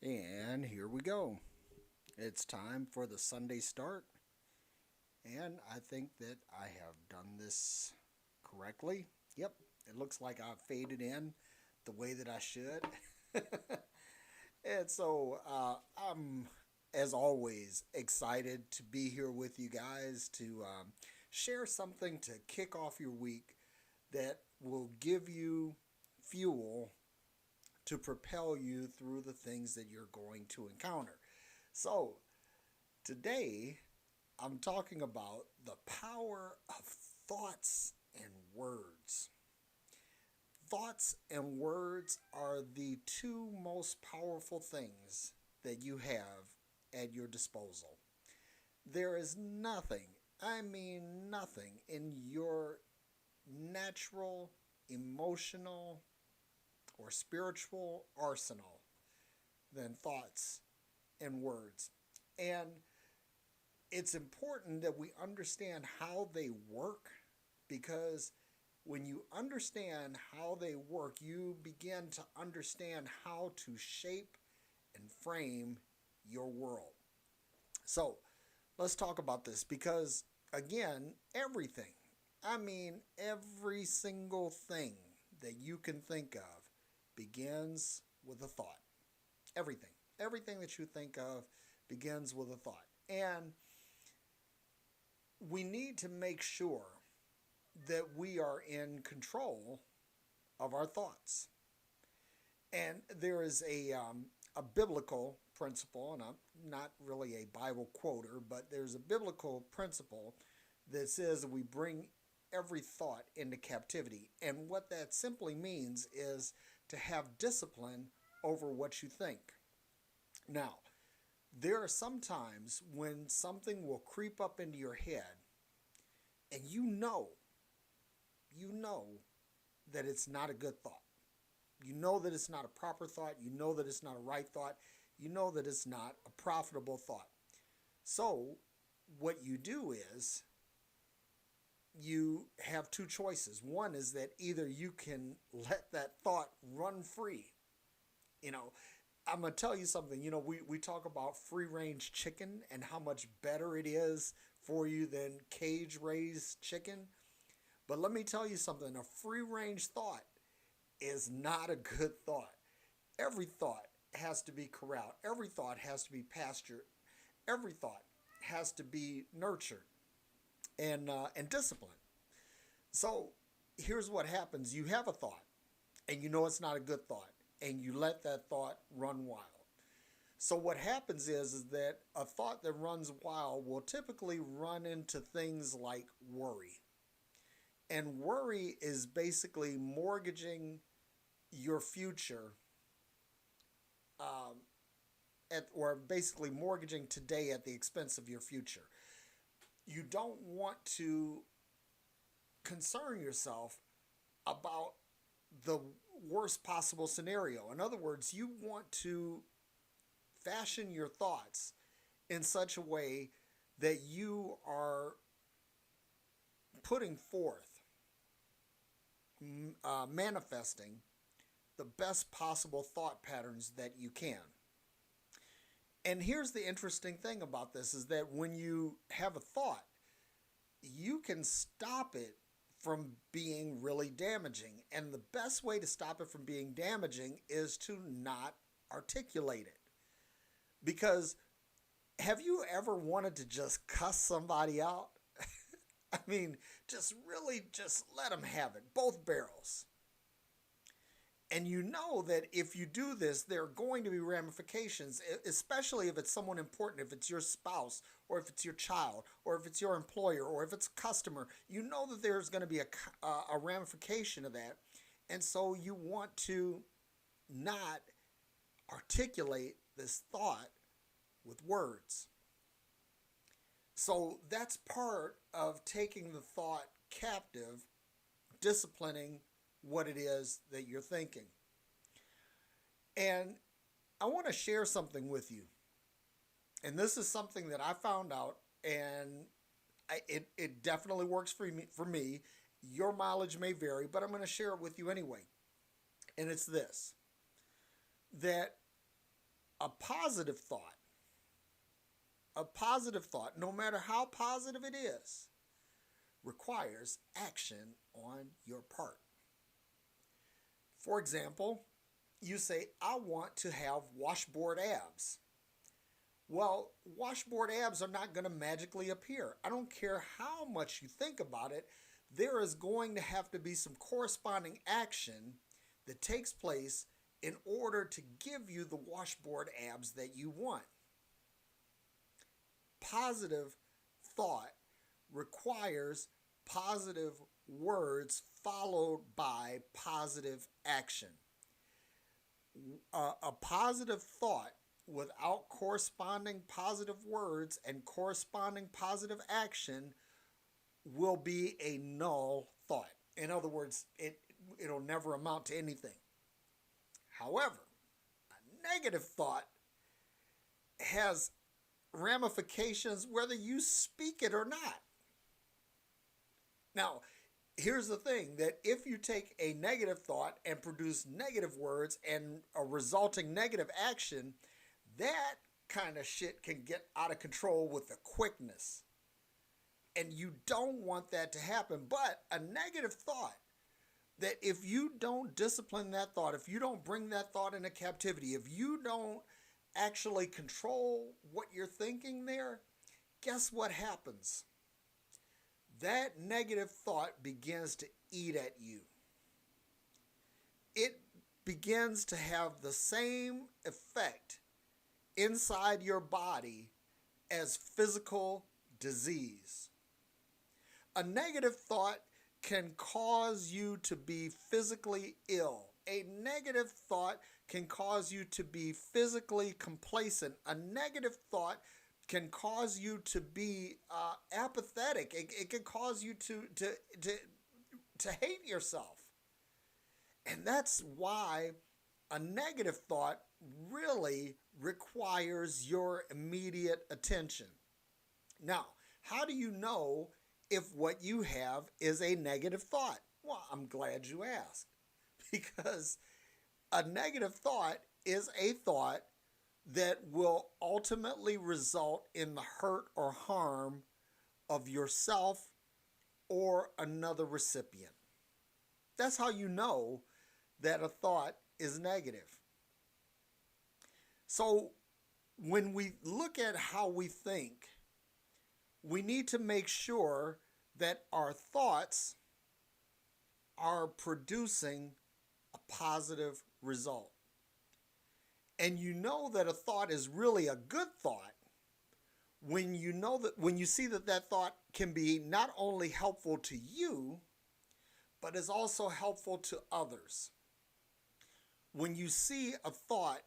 And here we go. It's time for the Sunday start, and I think that I have done this correctly. Yep, it looks like I've faded in the way that I should. And so I'm, as always, excited to be here with you guys to share something to kick off your week that will give you fuel to propel you through the things that you're going to encounter. So, today I'm talking about the power of thoughts and words. Thoughts and words are the two most powerful things that you have at your disposal. There is nothing, I mean nothing, in your natural, emotional, or spiritual arsenal than thoughts and words. And it's important that we understand how they work because when you understand how they work, you begin to understand how to shape and frame your world. So let's talk about this because, again, everything, I mean, every single thing that you can think of begins with a thought. Everything. Everything that you think of begins with a thought. And we need to make sure that we are in control of our thoughts. And there is a biblical principle, and I'm not really a Bible quoter, but there's a biblical principle that says that we bring every thought into captivity. And what that simply means is to have discipline over what you think. Now, there are some times when something will creep up into your head and you know that it's not a good thought. You know that it's not a proper thought. You know that it's not a right thought. You know that it's not a profitable thought. So, what you do is you have two choices. One is that either you can let that thought run free. You know, I'm going to tell you something. We talk about free range chicken and how much better it is for you than cage raised chicken. But let me tell you something, a free range thought is not a good thought. Every thought has to be corralled, every thought has to be pastured, every thought has to be nurtured and disciplined. So here's what happens: you have a thought, and you know it's not a good thought, and you let that thought run wild. So what happens is that a thought that runs wild will typically run into things like worry. And worry is basically mortgaging your future, um, or basically mortgaging today at the expense of your future. You don't want to concern yourself about the worst possible scenario. In other words, you want to fashion your thoughts in such a way that you are putting forth, manifesting the best possible thought patterns that you can. And here's the interesting thing about this is that when you have a thought, you can stop it from being really damaging. And the best way to stop it from being damaging is to not articulate it. Because have you ever wanted to just cuss somebody out? I mean, just really just let them have it, both barrels. And you know that if you do this, there are going to be ramifications, especially if it's someone important, if it's your spouse, or if it's your child, or if it's your employer, or if it's a customer. You know that there's going to be a ramification of that. And so you want to not articulate this thought with words. So that's part of taking the thought captive, disciplining what it is that you're thinking. And I want to share something with you. And this is something that I found out, and it definitely works for me. Your mileage may vary, but I'm going to share it with you anyway. And it's this: that A positive thought, no matter how positive it is, requires action on your part. For example, you say, I want to have washboard abs. Well, washboard abs are not going to magically appear. I don't care how much you think about it, there is going to have to be some corresponding action that takes place in order to give you the washboard abs that you want. Positive thought requires positive words followed by positive action. A positive thought without corresponding positive words and corresponding positive action will be a null thought. In other words, it'll never amount to anything. However, a negative thought has ramifications whether you speak it or not. Now, here's the thing, that if you take a negative thought and produce negative words and a resulting negative action, that kind of shit can get out of control with a quickness. And you don't want that to happen. But a negative thought, that if you don't discipline that thought, if you don't bring that thought into captivity, if you don't actually control what you're thinking there, guess what happens? That negative thought begins to eat at you. It begins to have the same effect inside your body as physical disease. A negative thought can cause you to be physically ill. A negative thought can cause you to be physically complacent. A negative thought can cause you to be apathetic. It can cause you to hate yourself. And that's why a negative thought really requires your immediate attention. Now, how do you know if what you have is a negative thought? Well, I'm glad you asked. Because a negative thought is a thought that will ultimately result in the hurt or harm of yourself or another recipient. That's how you know that a thought is negative. So when we look at how we think, we need to make sure that our thoughts are producing a positive result. And you know that a thought is really a good thought when you see that that thought can be not only helpful to you, but is also helpful to others. When you see a thought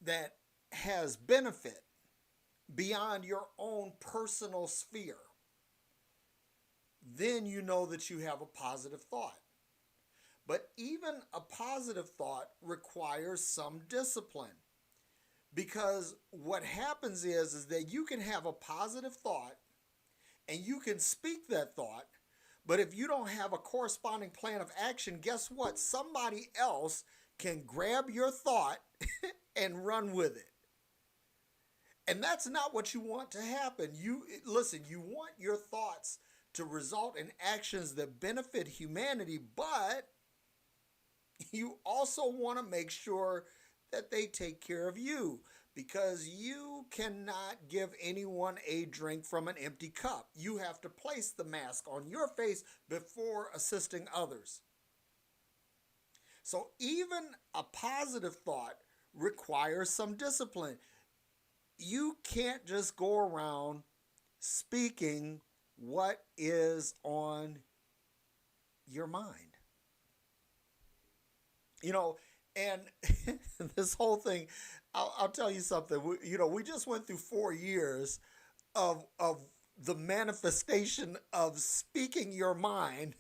that has benefit beyond your own personal sphere, then you know that you have a positive thought. But even a positive thought requires some discipline, because what happens is that you can have a positive thought and you can speak that thought, but if you don't have a corresponding plan of action, guess what? Somebody else can grab your thought and run with it. And that's not what you want to happen. You want your thoughts to result in actions that benefit humanity, but you also want to make sure that they take care of you, because you cannot give anyone a drink from an empty cup. You have to place the mask on your face before assisting others. So even a positive thought requires some discipline. You can't just go around speaking what is on your mind. And this whole thing, I'll tell you something. We just went through 4 years of the manifestation of speaking your mind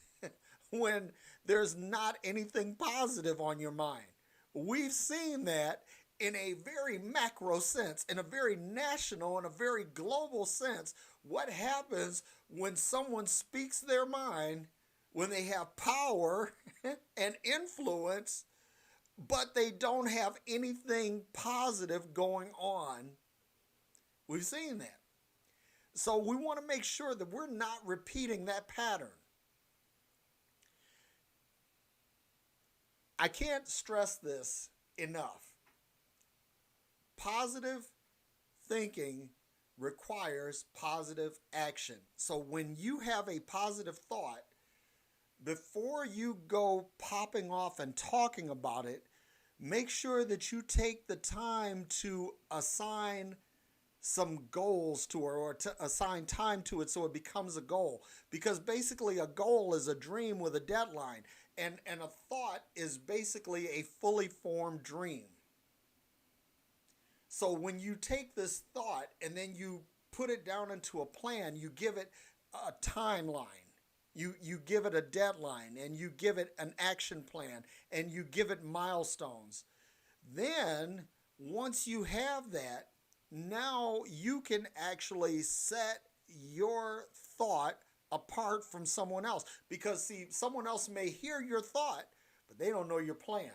when there's not anything positive on your mind. We've seen that in a very macro sense, in a very national, in a very global sense. What happens when someone speaks their mind, when they have power and influence but they don't have anything positive going on. We've seen that. So we want to make sure that we're not repeating that pattern. I can't stress this enough. Positive thinking requires positive action. So when you have a positive thought, before you go popping off and talking about it, make sure that you take the time to assign some goals to it, or to assign time to it so it becomes a goal. Because basically a goal is a dream with a deadline, and a thought is basically a fully formed dream. So when you take this thought and then you put it down into a plan, you give it a timeline. You give it a deadline, and you give it an action plan, and you give it milestones. Then once you have that, now you can actually set your thought apart from someone else. Because see, someone else may hear your thought, but they don't know your plan.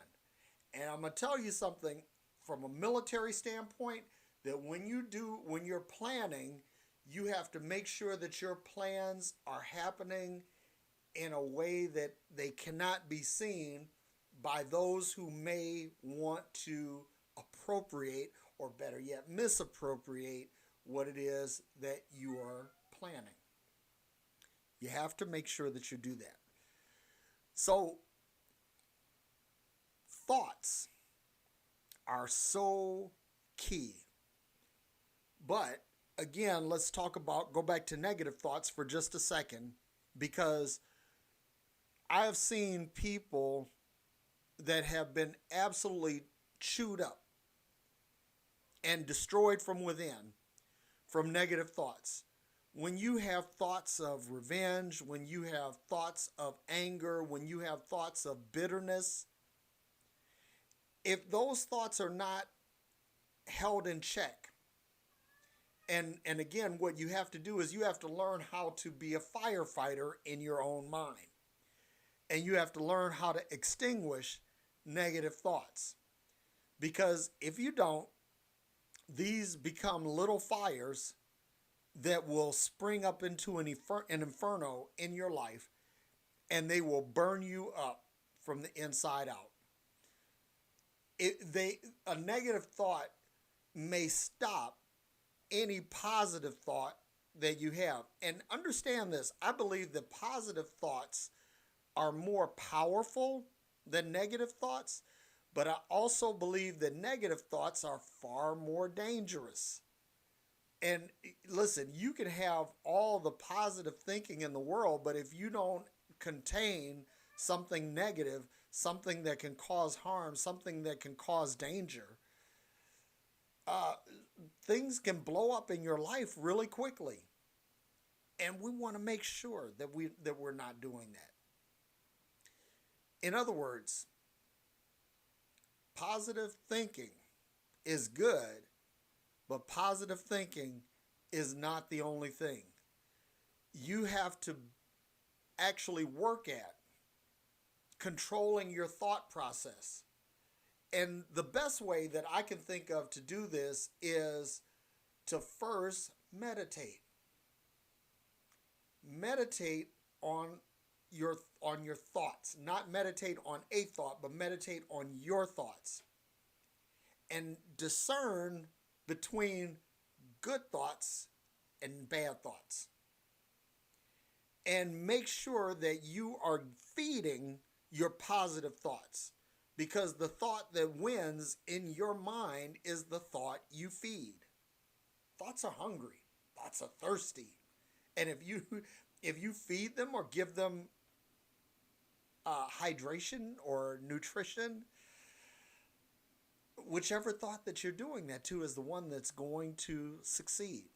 And I'm going to tell you something from a military standpoint, that when you're planning, you have to make sure that your plans are happening in a way that they cannot be seen by those who may want to appropriate, or better yet, misappropriate what it is that you are planning. You have to make sure that you do that. So, thoughts are so key. But again, let's go back to negative thoughts for just a second, because I have seen people that have been absolutely chewed up and destroyed from within from negative thoughts. When you have thoughts of revenge, when you have thoughts of anger, when you have thoughts of bitterness, if those thoughts are not held in check, and again, what you have to do is you have to learn how to be a firefighter in your own mind. And you have to learn how to extinguish negative thoughts. Because if you don't, these become little fires that will spring up into an inferno in your life, and they will burn you up from the inside out. A negative thought may stop any positive thought that you have. And understand this, I believe that positive thoughts are more powerful than negative thoughts, but I also believe that negative thoughts are far more dangerous. And listen, you can have all the positive thinking in the world, but if you don't contain something negative, something that can cause harm, something that can cause danger, things can blow up in your life really quickly. And we want to make sure that we're not doing that. In other words, positive thinking is good, but positive thinking is not the only thing. You have to actually work at controlling your thought process. And the best way that I can think of to do this is to first meditate. Meditate on your thoughts. Not meditate on a thought, but meditate on your thoughts. And discern between good thoughts and bad thoughts. And make sure that you are feeding your positive thoughts. Because the thought that wins in your mind is the thought you feed. Thoughts are hungry. Thoughts are thirsty. And if you feed them or give them hydration or nutrition, whichever thought that you're doing that to is the one that's going to succeed.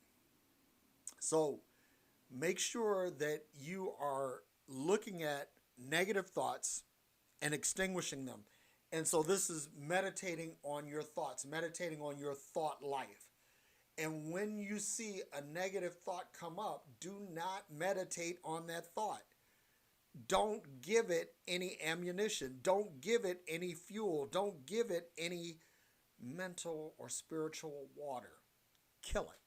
So make sure that you are looking at negative thoughts and extinguishing them. And so this is meditating on your thoughts, meditating on your thought life. And when you see a negative thought come up, do not meditate on that thought. Don't give it any ammunition. Don't give it any fuel. Don't give it any mental or spiritual water. Kill it.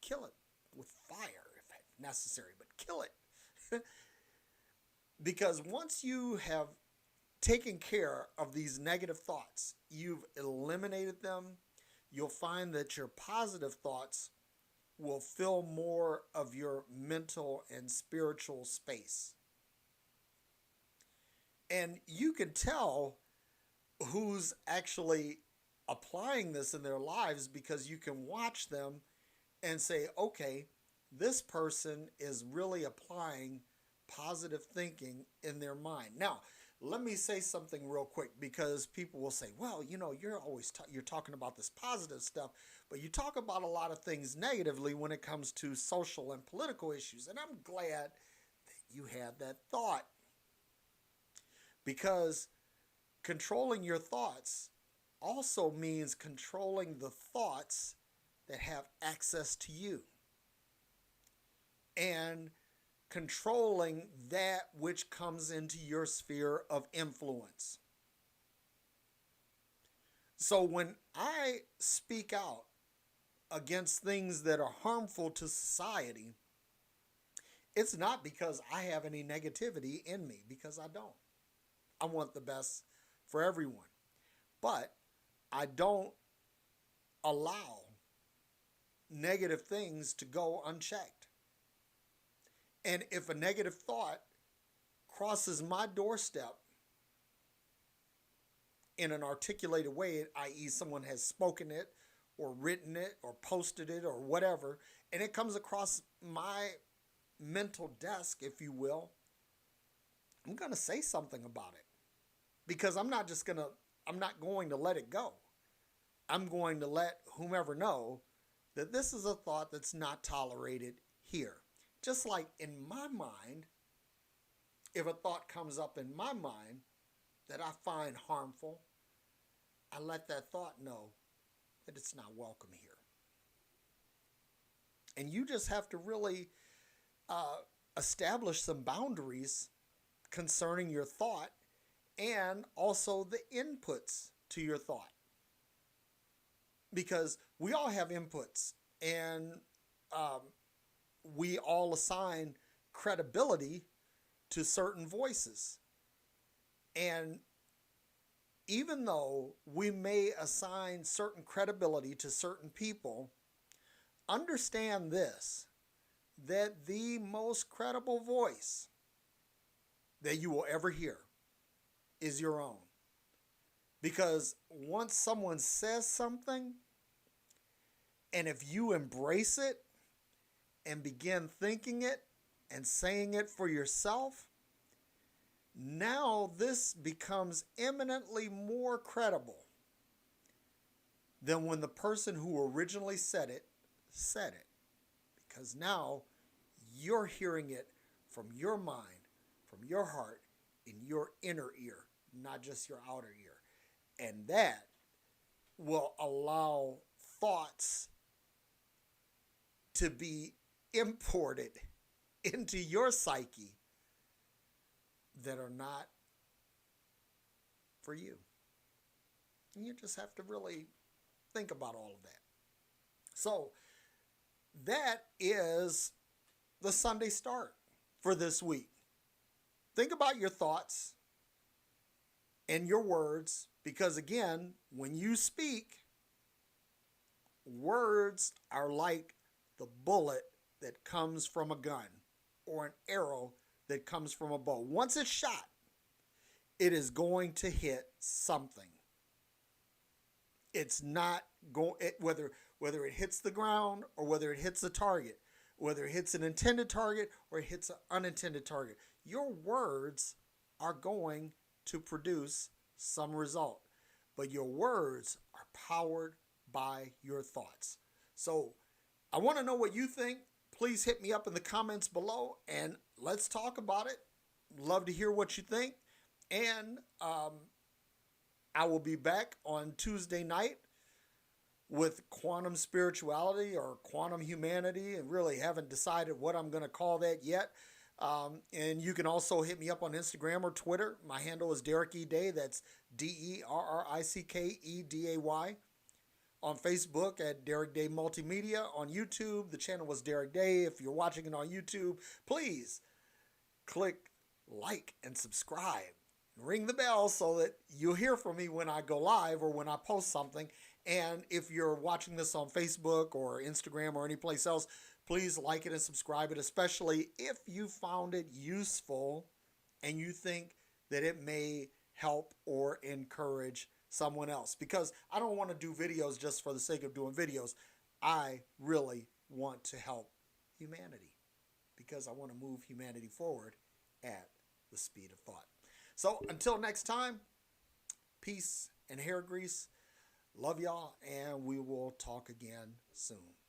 Kill it with fire if necessary, but kill it. Because once you have taken care of these negative thoughts, you've eliminated them, you'll find that your positive thoughts will fill more of your mental and spiritual space. And you can tell who's actually applying this in their lives because you can watch them and say, okay, this person is really applying positive thinking in their mind. Now, let me say something real quick, because people will say, well, you're always you're talking about this positive stuff, but you talk about a lot of things negatively when it comes to social and political issues. And I'm glad that you had that thought, because controlling your thoughts also means controlling the thoughts that have access to you, and controlling that which comes into your sphere of influence. So when I speak out against things that are harmful to society, it's not because I have any negativity in me, because I don't. I want the best for everyone. But I don't allow negative things to go unchecked. And if a negative thought crosses my doorstep in an articulated way, i.e. someone has spoken it or written it or posted it or whatever, and it comes across my mental desk, if you will, I'm going to say something about it, because I'm not going to let it go. I'm going to let whomever know that this is a thought that's not tolerated here. Just like in my mind, if a thought comes up in my mind that I find harmful, I let that thought know that it's not welcome here. And you just have to really establish some boundaries concerning your thought, and also the inputs to your thought. Because we all have inputs, and we all assign credibility to certain voices. And even though we may assign certain credibility to certain people, understand this, that the most credible voice that you will ever hear is your own. Because once someone says something, and if you embrace it and begin thinking it and saying it for yourself, now this becomes eminently more credible than when the person who originally said it. Because now you're hearing it from your mind, from your heart, in your inner ear, not just your outer ear. And that will allow thoughts to be imported into your psyche that are not for you. And you just have to really think about all of that. So that is the Sunday start for this week. Think about your thoughts and your words, because again, when you speak, words are like the bullet that comes from a gun or an arrow that comes from a bow. Once it's shot, it is going to hit something. It's not going, whether it hits the ground or whether it hits a target, whether it hits an intended target or it hits an unintended target, your words are going to produce some result. But your words are powered by your thoughts. So I want to know what you think. Please hit me up in the comments below and let's talk about it. Love to hear what you think. And I will be back on Tuesday night with quantum spirituality or quantum humanity, and really haven't decided what I'm going to call that yet. And you can also hit me up on Instagram or Twitter. My handle is Derrick E. Day. That's DerrickEday. On Facebook at Derrick Day Multimedia. On YouTube, the channel was Derrick Day. If you're watching it on YouTube, please click like and subscribe. Ring the bell so that you'll hear from me when I go live or when I post something. And if you're watching this on Facebook or Instagram or any place else, please like it and subscribe it, especially if you found it useful and you think that it may help or encourage someone else. Because I don't want to do videos just for the sake of doing videos. I really want to help humanity because I want to move humanity forward at the speed of thought. So until next time, peace and hair grease. Love y'all, and we will talk again soon.